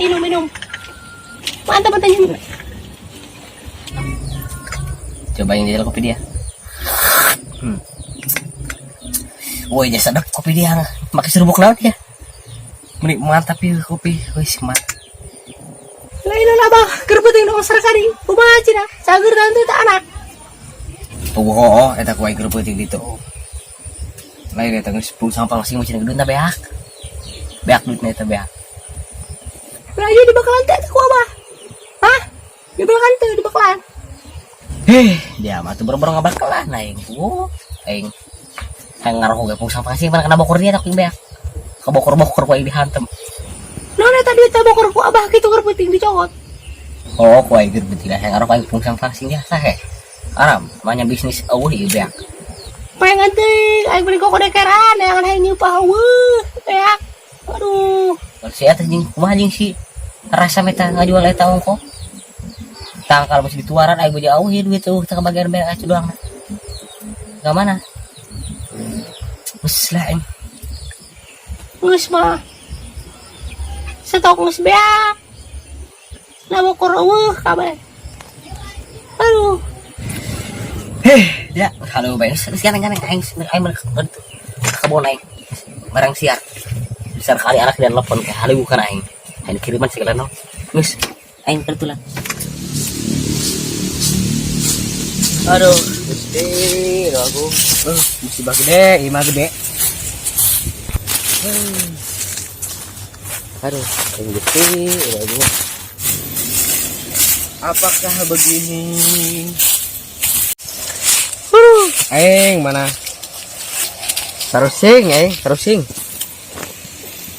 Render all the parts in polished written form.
Minum. Mantap. Cobain dia kopi dia. Woi, jasa sedap kopi dia. Makai serbuk naon dia. Mantap ya kopi. Wis mantap. Lain lah bah, kerbeting dong serakadi. Kumaha cina, cager dan itu anak. Oh, eta kuai kerbeting gitu. Lain eta geus sampang sing macam geduna beak. Beak duitna eta beak. Lah ieu di bakalan teh ku abah. Hah? Di bakalan teh di bakalan. Dia mah tuh boro-boro ngabakalan aing. Aing ngaruh ge pung sampang sing mana kena bokor dia tak beak. Kebokor-bokor kuai dihantem. Nona tadi teh bokor ku abah kitu kerbeting dicokot. Oh, kuai kerbeting yang ngaruh aing pung sampang sing biasa he. Aram, banyak bisnis eueuh ieu beak. Pengen teh aing beli koko dekeran yang hayang nyupah eueuh beak. Aduh, Si eta jeung kumaha jeung si rasa meta ngajual eta ongko. Tangkal masih dituaran aing boja eueuh ieu duit eueuh teu kabagian beak acu doang. Ka mana? Wes lah aing. geus mah. Setok geus beak. Lah bokor eueuh kabeh. Aduh. Ya, halo bae. Sekarang aing kebon aing. Barang siar. Besar kali anak dan telepon ke halo bukan aing. Aing kiriman segala no. Geus aing kebetulan. Aduh, Gusti, aku. Musibah gede, imah gede. Aduh, Gusti, aku. Apakah begini? Aing mana? Terusing.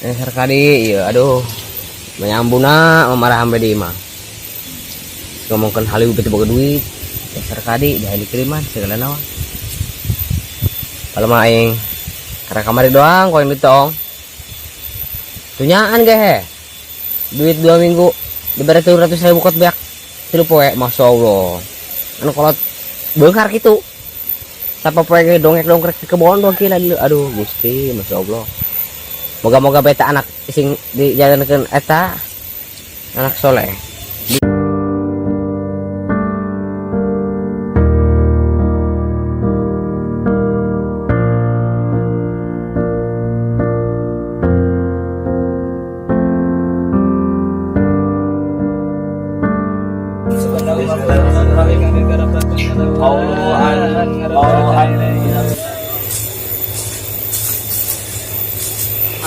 Sarkadi, iya, aduh, menyambuna, memarah sampai di imah. Ngomongkan hal itu betul duit, sarkadi, dah dikiriman segala nawa. Kalau mah aing, karena kamari doang, kau yang ditong. Tunyaan gak duit 2 minggu, diberi 300.000 kot beak, tilu poe, masya Allah. Anu kolot bekar gitu. Tapa poe dongek ke kebon doang kila dulu. Aduh, Gusti, masya Allah. Moga-moga beta anak sing dijalankan eta anak soleh.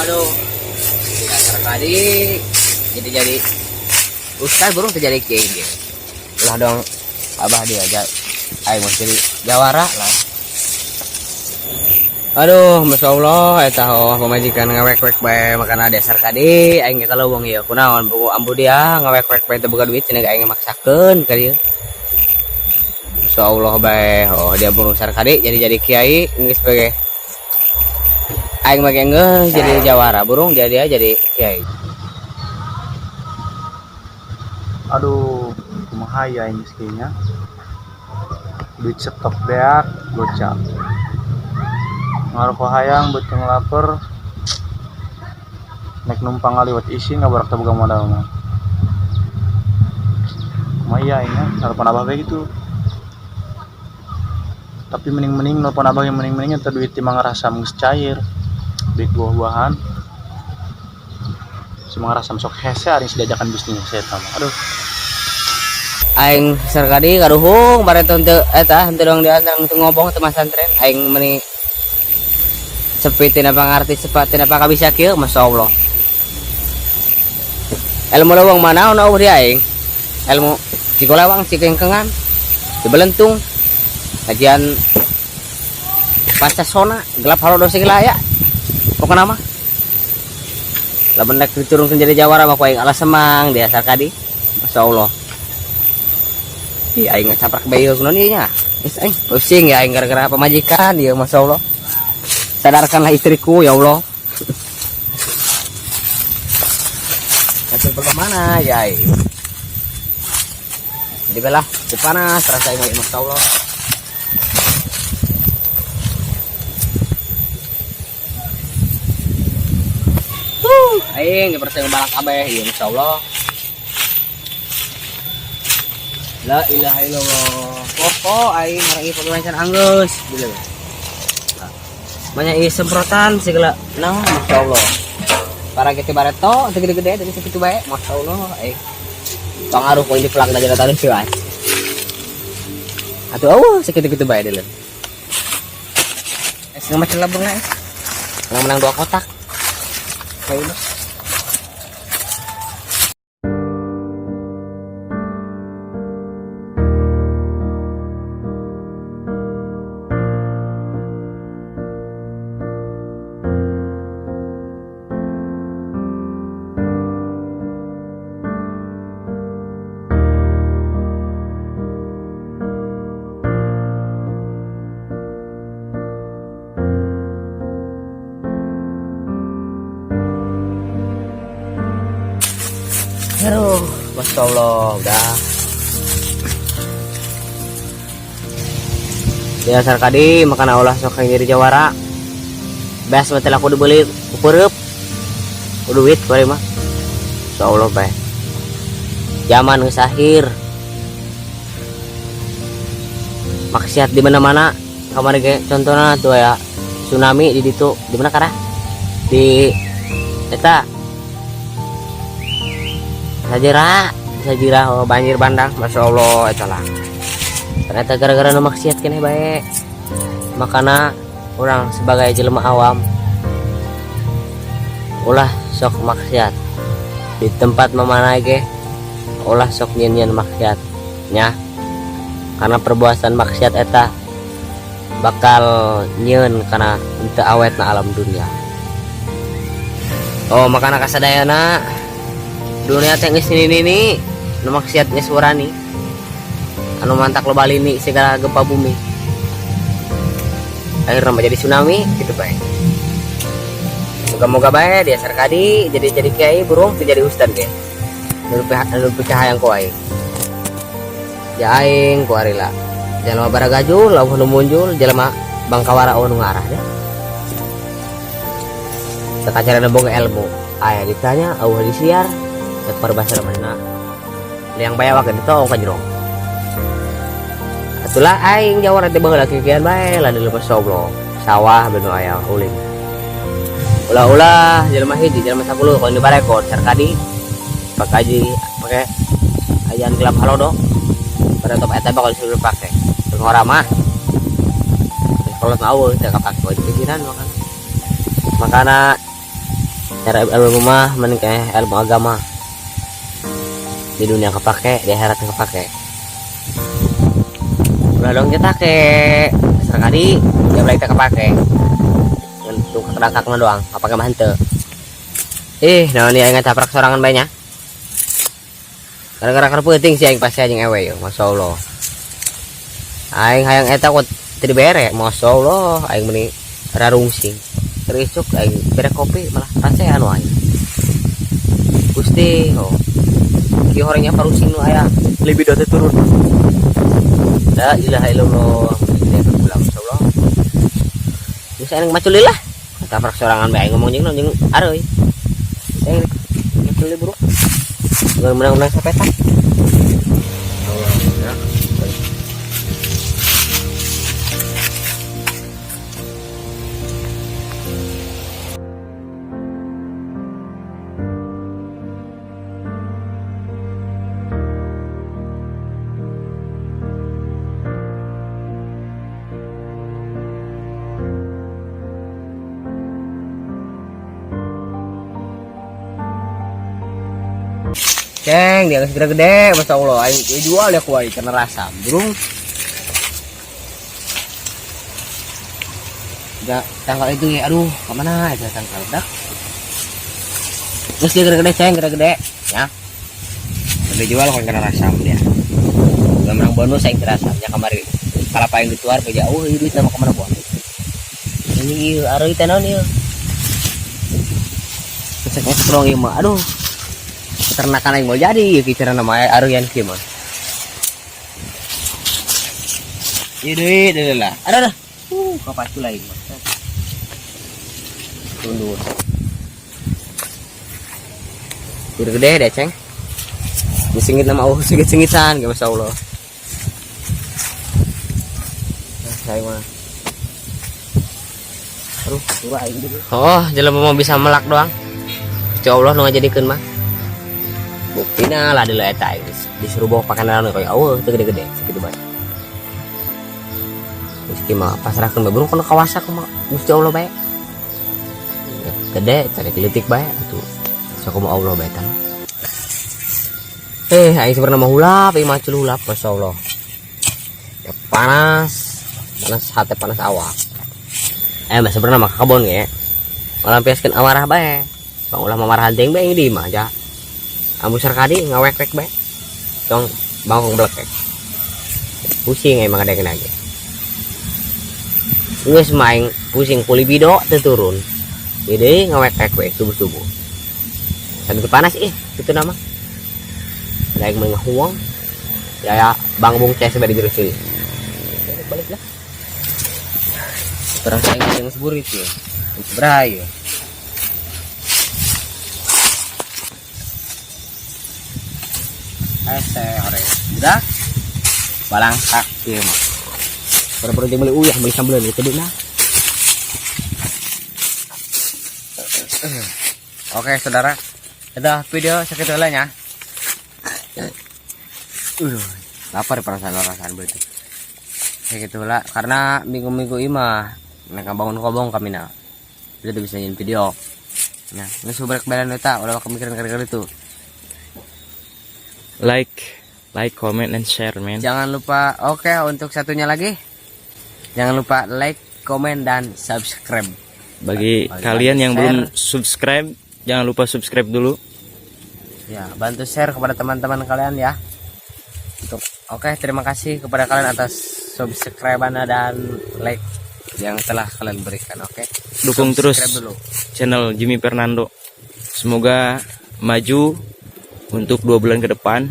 Aduh, tidak tadi jadi ustaz burung terjadi kayak gitu. Lah dong, abah dia aja, ayo mau jadi jawara lah. Aduh, masya Allah, eta pemajikan ngawek-wek bae makan dasar kadi, aing kalau wong ieu kunaon buku ambu dia ngawek-wek bae teu boga duit cenah aing maksakeun ka dieu. Masya Allah bae, dia burung sar kadi jadi kiai geus sebagai aing make geus jadi jawara burung dia jadi kiai. Aduh, kumaha ya ini kayaknya duit stok beak gocap ngaruh hayang buat yang lapar naik numpang ngaliwat isi nggak barak boga modal mah kumaha ya ini harapan abah kayak gitu tapi mending nelpon abah yang mending atau duit timang ngerasa geus cair duit buah-buahan semang ngerasa sok hese hari diajakan bisnis saya sama aduh aing sarkadi karuhung bareton teu eta henteu dong diantang teu ngobong teu masantren aing meuni sepi tina pangarti cepat tina pakabisa kieu masyaallah ilmu leuweung mana ono di aing ilmu cikolewang cikengkengan dibelentung kajian pancasona gelap halo dosi gelaya pokona mah lamun nek diturunkeun jadi jawara mah ku aing alas semang dia sarkadi masyaallah. Ih, aing ngacaprak bae kunaon ieu nya. Geus aing pusing ya aing gara-gara pemajikan ieu masyaallah. Sadarkanlah istriku ya Allah. Hasil mana ya aing. Jadi belah, panas rasa aing masyaallah. Aing percaya balak kabeh ieu insyaallah. La ilaha illallah. Pokok aing harang ieu pagawean anggeus gitu. Banyak semprotan segala naon masyaallah. Para gitu bareto gede-gede dari segitu bae masyaallah pangaruh poin di pelak dari tadi sih guys. Atuh segitu-gitu bae deuleun. Macam labung guys. Menang 2 kotak. Kayak aduh, Masya Allah, udah. Dasar kadi makan olah sok yang jadi jawara. Bes mah telah kudu beli upeureub. Kudu duit bari mah. Masya Allah bae. Zaman geus akhir. Maksiat di mana-mana. Kamari ge contohna tuh ya tsunami di ditu. Di mana karah? Di eta Sajira oh, banjir bandang Masya Allah itulah ternyata gara-gara nu maksiat keneh bae makana orang sebagai jelema awam ulah sok maksiat di tempat memanai ge ulah sok nyen maksiat nya karena perbuatan maksiat eta bakal nyen karena teu awetna alam dunia. Oh makana kasadayana dunia teh geus ini nu maksiat geus urani anu mantak lo balini segala gempa bumi akhirnya menjadi tsunami gitu bae. Moga-moga bae dasar kadi jadi kiai burung teu jadi ustad ge nu pecah hayang ku aing ya aing ku arila jalma baragajul lauh nu munjul jalma bangkawara nu ngarah deh sakacarana boga ilmu aya ditanya eueuh disiar perbahasa mana yang bayar waktu itu orang kajrong itulah aing jawara teh baheula kikian bae lain leuweung soblo sawah bener aya ulin ulah jelema hiji jelema 10 kalau di barekor sarkadi pakaji pakai ajan gelap halodo pada top eta bakal disuruh pakai ngora mah kalau mau teh kapake pikiran makana cara ilmu mah mending kayak ilmu agama di dunia kepake di akhirat kepake udah dong kita ke sekali dia balik kepake untuk kedakaknya doang apa ke mantep nah ini aing taprak sorangan banyak gara-gara penting sih aing pasti aing ewe yo Masya Allah aing hayang eta kok teu dibere Masya Allah aing meni rarungsing terisuk aing bere kopi malah rasa anu aing Gusti oh ki orangnya parusing nu aya libido teh turun la ilaha illallah insyaallah bisa yang maculilah kata prak sorangan bae ngomong jeung areuy saya maculi bro menang-menang sapetak Ceng, dia segera gede, Masya Allah. Aing jual ya kuai karena rasa, burung. Udah tanggal itu ya, aduh, kemana itu tanggal dah? Terus dia gede-gede, ceng, gede-gede, ya. Udah jual kan karena rasa dia. Udah menang bonus yang terasa, ya kemarin. Kalau apa yang dituar, kerja, oh ini duit nama kemana buat? Ini aruh itu non ini. Keseknya strong ini mah, aduh. Ternakan yang mau jadi ya cara namanya aruyan gimana ini lah ada kapas lagi tundur Gede deh ceng. Disingit nama Allah singit-singitan gak masya Allah. Saya mah. Aduh, surah ini. Oh, jalan mau bisa melak doang. Insya Allah nu ngajadikeun mah. Buktina lah dulu eta disuruh bawa pakanan kayak Allah teu gede-gede segitu bae. Meski mah pasrahkeun bae burung kana kawasa kumaha Gusti Allah bae. Gede cari kelitik bae atuh. Sakumaha Allah bae tah. Aing sebenarnya mah hulap, ieu mah hulap Masya Allah. Ya, panas hati panas awak. Sebenarnya mah kabon ya. Malampiaskeun amarah bae. Bang ulah mamarahan teuing bae di mah aja. Ambu sarkadi ngawek-wek bae. Tong bangkong blekek. Pusing emang ada kena aja. Geus maing pusing kulibido teu turun. Jadi ngawek-wek bae subuh-subuh. Sambil panas kitu nama. Lain mengahuang ya bang bung cek sebagai jurus ini balik lah terus saya yang sebur itu ya berai ya ore udah balang tak ya mah baru beli uyah beli sambal itu dulu nah. Oke saudara udah video segitu ya. Lapar perasaan berarti. Kayak gitulah karena minggu-minggu imah mereka bangun kobong kami nah. Kita bisa nyin video. Nah, ngesu balik badan eta udah kemikiran kira-kira itu. Like, comment and share, man. Jangan lupa untuk satunya lagi. Jangan lupa like, comment dan subscribe. Bagi kalian yang belum subscribe, jangan lupa subscribe dulu. Ya, bantu share kepada teman-teman kalian ya. Terima kasih kepada kalian atas subscribe dan like yang telah kalian berikan. Dukung terus dulu channel Jimmy Fernando. Semoga maju untuk 2 bulan ke depan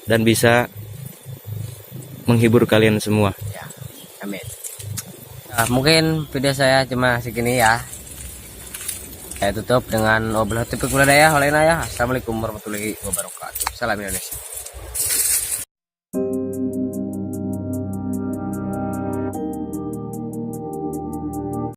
dan bisa menghibur kalian semua. Ya, amin. Nah, mungkin video saya cuma segini ya. Saya tutup dengan obrolan topik budaya oleh Naya. Assalamualaikum warahmatullahi wabarakatuh. Salam Indonesia.